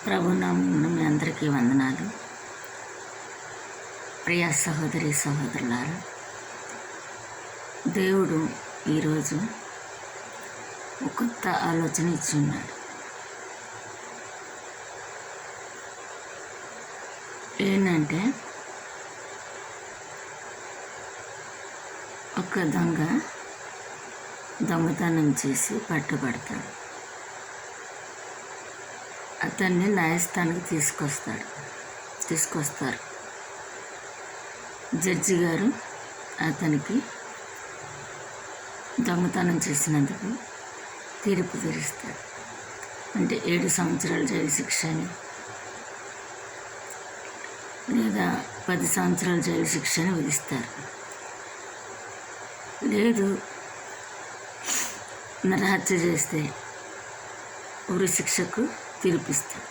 ప్రభునామమున మీ అందరికీ వందనాలు. ప్రియ సహోదరి సహోదరులారా, దేవుడు ఈరోజు ఒక కొత్త ఆలోచన ఇచ్చున్నాడు. ఏంటంటే ఒక దొంగతనం చేసి పట్టుబడతాడు. అతన్ని న్యాయస్థానానికి తీసుకొస్తారు. జడ్జి గారు అతనికి దొంగతనం చేసినందుకు తీర్పు తీరుస్తాడు. అంటే 7 సంవత్సరాల జైలు శిక్ష అని లేదా 10 సంవత్సరాల జైలు శిక్ష అని విధిస్తారు. లేదు, నరహత్య చేస్తే ఉరి శిక్షకు తీర్పిస్తాడు.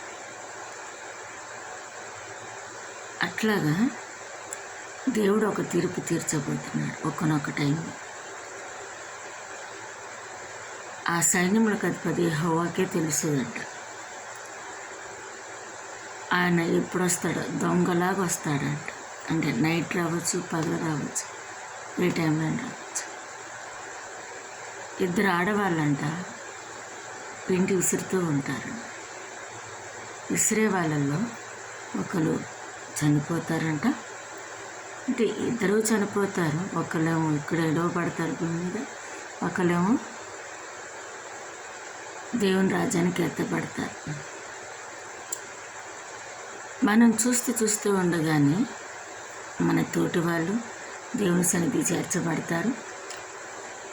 అట్లాగా దేవుడు ఒక తీర్పు తీర్చబోతున్నాడు ఒకనొక టైంలో. ఆ సైన్యములకు అధిపతి యెహోవాకే తెలుస్తుందంట. ఆయన ఎప్పుడు వస్తాడో దొంగలాగా వస్తాడంట. అంటే నైట్ రావచ్చు, పగలు రావచ్చు, ఏ టైంలో రావచ్చు. 2 ఆడవాళ్ళంట పిండి విసురుతూ ఉంటారు. విసిరే వాళ్ళల్లో ఒకరు చనిపోతారంట. అంటే 2 చనిపోతారు. ఒకళ్ళేమో ఇక్కడ ఎడవ పడతారు భూమి మీద, ఒకళ్ళేమో దేవుని రాజ్యానికి ఎత్తపడతారు. మనం చూస్తూ ఉండగానే మన తోటి వాళ్ళు దేవుని సన్నిధి చేర్చబడతారు.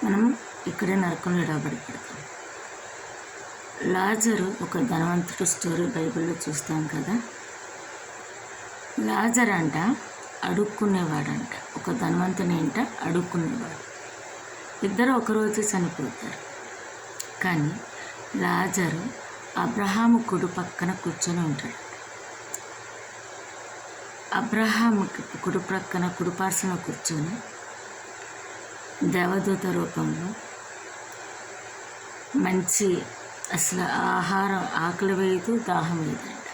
మనము ఇక్కడే నరకంలో ఎడవబడిపోతాం. లాజరు ఒక ధనవంతుడు స్టోరీ బైబిల్లో చూస్తాం కదా. లాజర్ అంట అడుక్కునేవాడంట. ఒక ధనవంతుని అంట అడుక్కునేవాడు. 2 ఒకరోజు చనిపోతారు. కానీ లాజరు అబ్రహాము కుడి పక్కన కూర్చొని ఉంటాడు. అబ్రహాముకి కుడి ప్రక్కన కుడిపార్శ్వన కూర్చొని దేవదూత రూపంలో మంచి అసలు ఆహారం ఆకలి వేయదు, దాహం వేయదంట.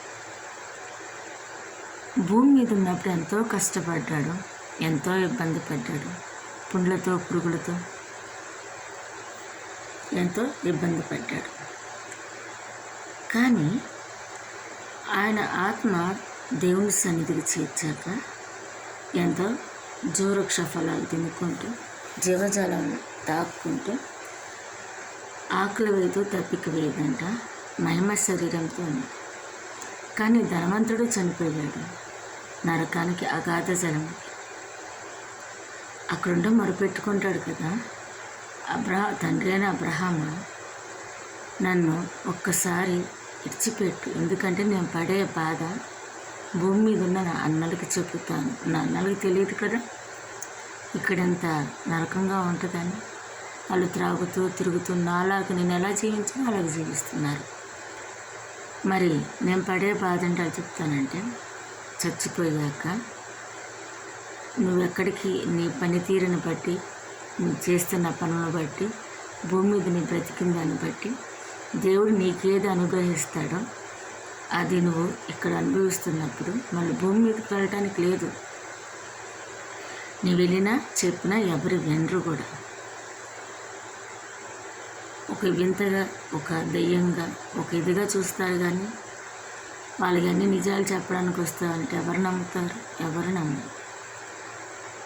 భూమి మీద ఉన్నప్పుడు ఎంతో కష్టపడ్డాడు, ఎంతో ఇబ్బంది పడ్డాడు. పుండ్లతో పురుగులతో ఎంతో ఇబ్బంది పడ్డాడు. కానీ ఆయన ఆత్మ దేవుని సన్నిధికి చేర్చాక ఎంతో జోవృక్ష ఫలాలు తినుకుంటూ జీవజాలను తాక్కుంటూ ఆకలి వేయదు, దప్పిక వేయదంట. మహిమ శరీరంతో ఉంది. కానీ ధనవంతుడు చనిపోయాడు నరకానికి, అగాధ జలముకి. అక్కడుండో మొరుపెట్టుకుంటాడు కదా, తండ్రి అయిన అబ్రహాము, నన్ను ఒక్కసారి ఇడిచిపెట్టు, ఎందుకంటే నేను పడే బాధ భూమి మీద ఉన్న నా అన్నలకి చెప్పుతాను. నా అన్నలకి తెలియదు కదా ఇక్కడంత నరకంగా ఉంటుందని. వాళ్ళు త్రాగుతూ తిరుగుతూ నాలాగా నేను ఎలా జీవించానో అలాగే జీవిస్తున్నారు. మరి నేను పడే బాధ అంటే అది చెప్తానంటే, చచ్చిపోయాక నువ్వెక్కడికి నీ పనితీరుని బట్టి, నువ్వు చేస్తున్న పనులను బట్టి, భూమి మీద నీ బ్రతికిన దాన్ని బట్టి దేవుడు నీకేది అనుగ్రహిస్తాడో అది నువ్వు ఇక్కడ అనుభవిస్తున్నప్పుడు మళ్ళీ భూమి మీదకి వెళ్ళటానికి లేదు. నీ వెళ్ళినా చెప్పినా ఎవరు వినరు కూడా. ఒక వింతగా, ఒక దెయ్యంగా, ఒక ఇదిగా చూస్తారు. కానీ వాళ్ళకి అన్ని నిజాలు చెప్పడానికి వస్తారంటే ఎవరు నమ్ముతారు? ఎవరు నమ్మరు.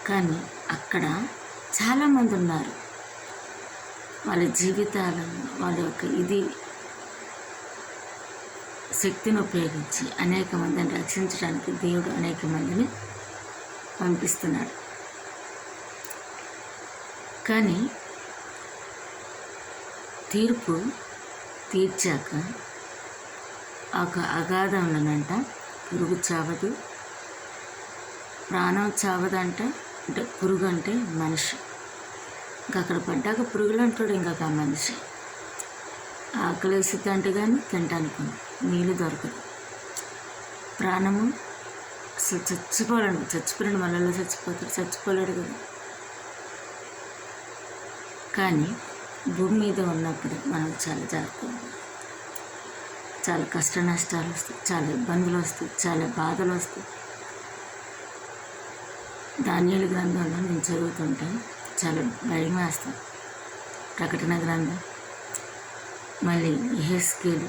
కానీ అక్కడ చాలామంది ఉన్నారు. వాళ్ళ జీవితాలను, వాళ్ళ యొక్క శక్తిని ఉపయోగించి అనేక మందిని రక్షించడానికి దేవుడు అనేక మందిని పంపిస్తున్నాడు. కానీ తీర్పు తీర్చాక ఒక అగాధంలోనంట పురుగు చావదు, ప్రాణం చావదంట. అంటే పురుగు అంటే మనిషి. ఇంకా అక్కడ పడ్డాక పురుగులు అంటాడు. ఇంకా మనిషి ఆకలేసిద్ది అంటే కానీ తినటానికి నీళ్ళు దొరకదు. ప్రాణము అసలు చచ్చిపోయాడు మళ్ళీ చచ్చిపోలేడు కదా. కానీ భూమి మీద ఉన్నప్పుడు మనం చాలా జాగ్రత్తగా చాలా కష్ట నష్టాలు వస్తాయి, చాలా ఇబ్బందులు వస్తాయి, చాలా బాధలు వస్తాయి. దానియేలు గ్రంథంలో నేను చదువుతుంటే చాలా భయం వేస్తాను. ప్రకటన గ్రంథం, మళ్ళీ యెహెజ్కేలు,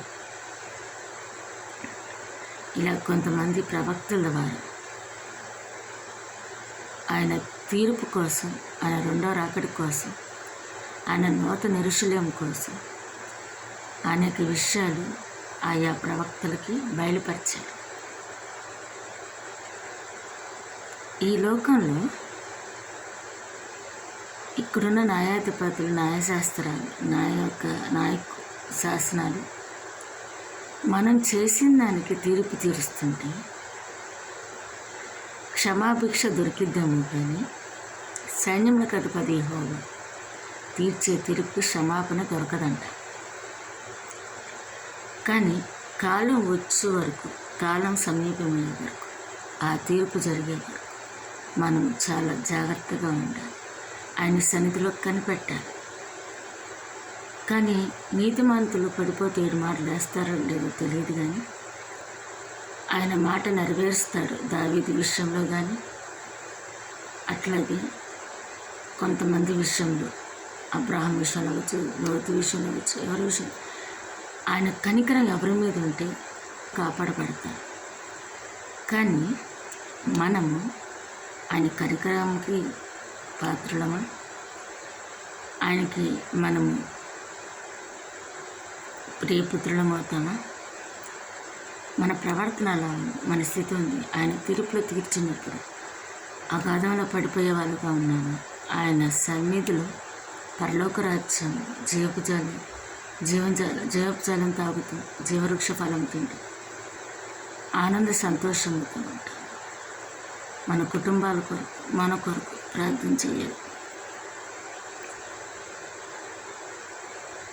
ఇలా కొంతమంది ప్రవక్తల ద్వారా ఆయన తీర్పు కోసం, ఆయన రెండో రాకడి కోసం, ఆయన నూతన యెరూషలేము కోసం అనేక విషయాలు ఆయా ప్రవక్తలకి బయలుపరిచాడు. ఈ లోకంలో ఇక్కడున్న న్యాయాధిపతులు, న్యాయశాస్త్రాలు, నాయక శాసనాలు మనం చేసిన దానికి తీర్పు తీరుస్తుంటే క్షమాభిక్ష దొరికిద్దాము, కానీ సైన్యములకు అధిపతి యెహోవా తీర్చే తీర్పు క్షమాపణ దొరకదంట. కానీ కాలం వచ్చే వరకు, కాలం సమీపమయ్యే వరకు, ఆ తీర్పు జరిగే వరకు మనం చాలా జాగ్రత్తగా ఉండాలి. ఆయన సన్నిధిలో కనిపెట్టాలి. కానీ నీతిమంతులు పడిపోతే 7 మాటలు వేస్తారో లేదో తెలియదు, కానీ ఆయన మాట నెరవేరుస్తాడు. దావీదు విషయంలో కానీ, అట్లాగే కొంతమంది విషయంలో, అబ్రహాం విషయంలో అవచ్చు, లోతు విషయంలో అవచ్చు, ఎవరి విషయం, ఆయన కనికరం ఎవరి మీద ఉంటే కాపాడబడతారు. కానీ మనము ఆయన కనికరంకి పాత్రులమా? ఆయనకి మనము ప్రియపుత్రులమవుతామా? మన ప్రవర్తన అలా ఉంది, మన స్థితి ఉంది. ఆయన తీర్పులో తీర్చినప్పుడు అగాధంలో పడిపోయే వాళ్ళుగా ఉన్నాము. ఆయన సన్నిధిలో పరలోక రాజ్యం, జీవపు జలం తాగుతూ, జీవవృక్ష ఫలం తింటూ ఆనంద సంతోషంతో ఉంటాం. మన కుటుంబాల కొరకు, మన కొరకు ప్రార్థన చేయాలి.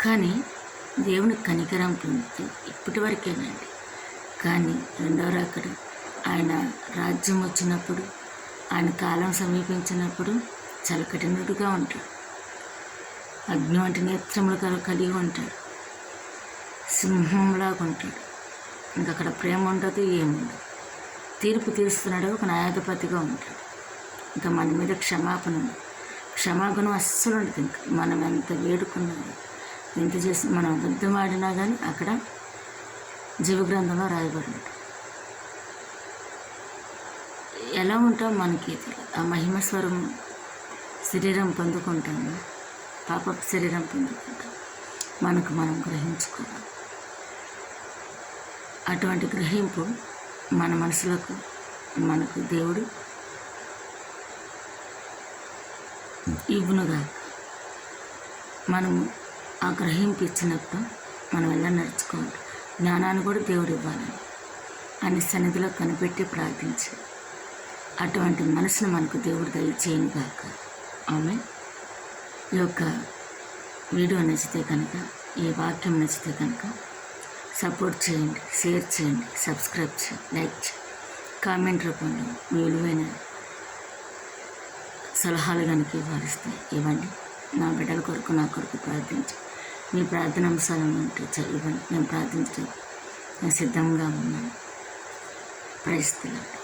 కానీ దేవుని కనికరం పొందితే ఇప్పటి వరకేనండి. కానీ రెండో రాకడ, ఆయన రాజ్యం వచ్చినప్పుడు, ఆయన కాలం సమీపించినప్పుడు చాలా కఠినుడిగా ఉంటాడు. అగ్ని వంటి నేత్రములు కలిగి ఉంటాడు. సింహంలాగా ఉంటాడు. ఇంకక్కడ ప్రేమ ఉండదు, ఏముండదు. తీర్పు తీరుస్తున్నాడు, ఒక న్యాయాధిపతిగా ఉంటాడు. ఇంకా మన మీద క్షమాగుణం అస్సలు ఉండదు. ఇంకా మనం ఎంత వేడుకున్నా, ఎంత చేసి, మనం అబద్ధం ఆడినా కానీ అక్కడ జీవగ్రంథంలో రాయబడి ఉంటాం. ఎలా ఉంటాం మనకి తెలియదు. ఆ మహిమస్వరం శరీరం పొందుకుంటాము, పాపపు శరీరం పొందుకుంటాం. మనకు మనం గ్రహించుకోవాలి. అటువంటి గ్రహింపు మన మనసులకు మనకు దేవుడు ఇవ్వునుగా. మనము ఆ గ్రహింపు ఇచ్చినప్పుడు మనం ఎలా నడుచుకోవాలి. జ్ఞానాన్ని కూడా దేవుడు ఇవ్వాలని ఆయన సన్నిధిలో కనిపెట్టి ప్రార్థించి అటువంటి మనసును మనకు దేవుడు దయచేయను గాక. ఆమె ఈ యొక్క వీడియో నచ్చితే కనుక, ఈ వాక్యం నచ్చితే కనుక సపోర్ట్ చేయండి, షేర్ చేయండి, సబ్స్క్రైబ్ చేయండి, లైక్ చేయండి. కామెంట్ రూపంలో మీ విలువైన సలహాలు కనుక ఇవ్వండి. నా బిడ్డల కొరకు, నా కొరకు ప్రార్థించి మీ ప్రార్థన అంశాలను ఉంటే ఇవ్వండి. నేను ప్రార్థించడం నేను సిద్ధంగా ఉన్నాను. Praise the lord.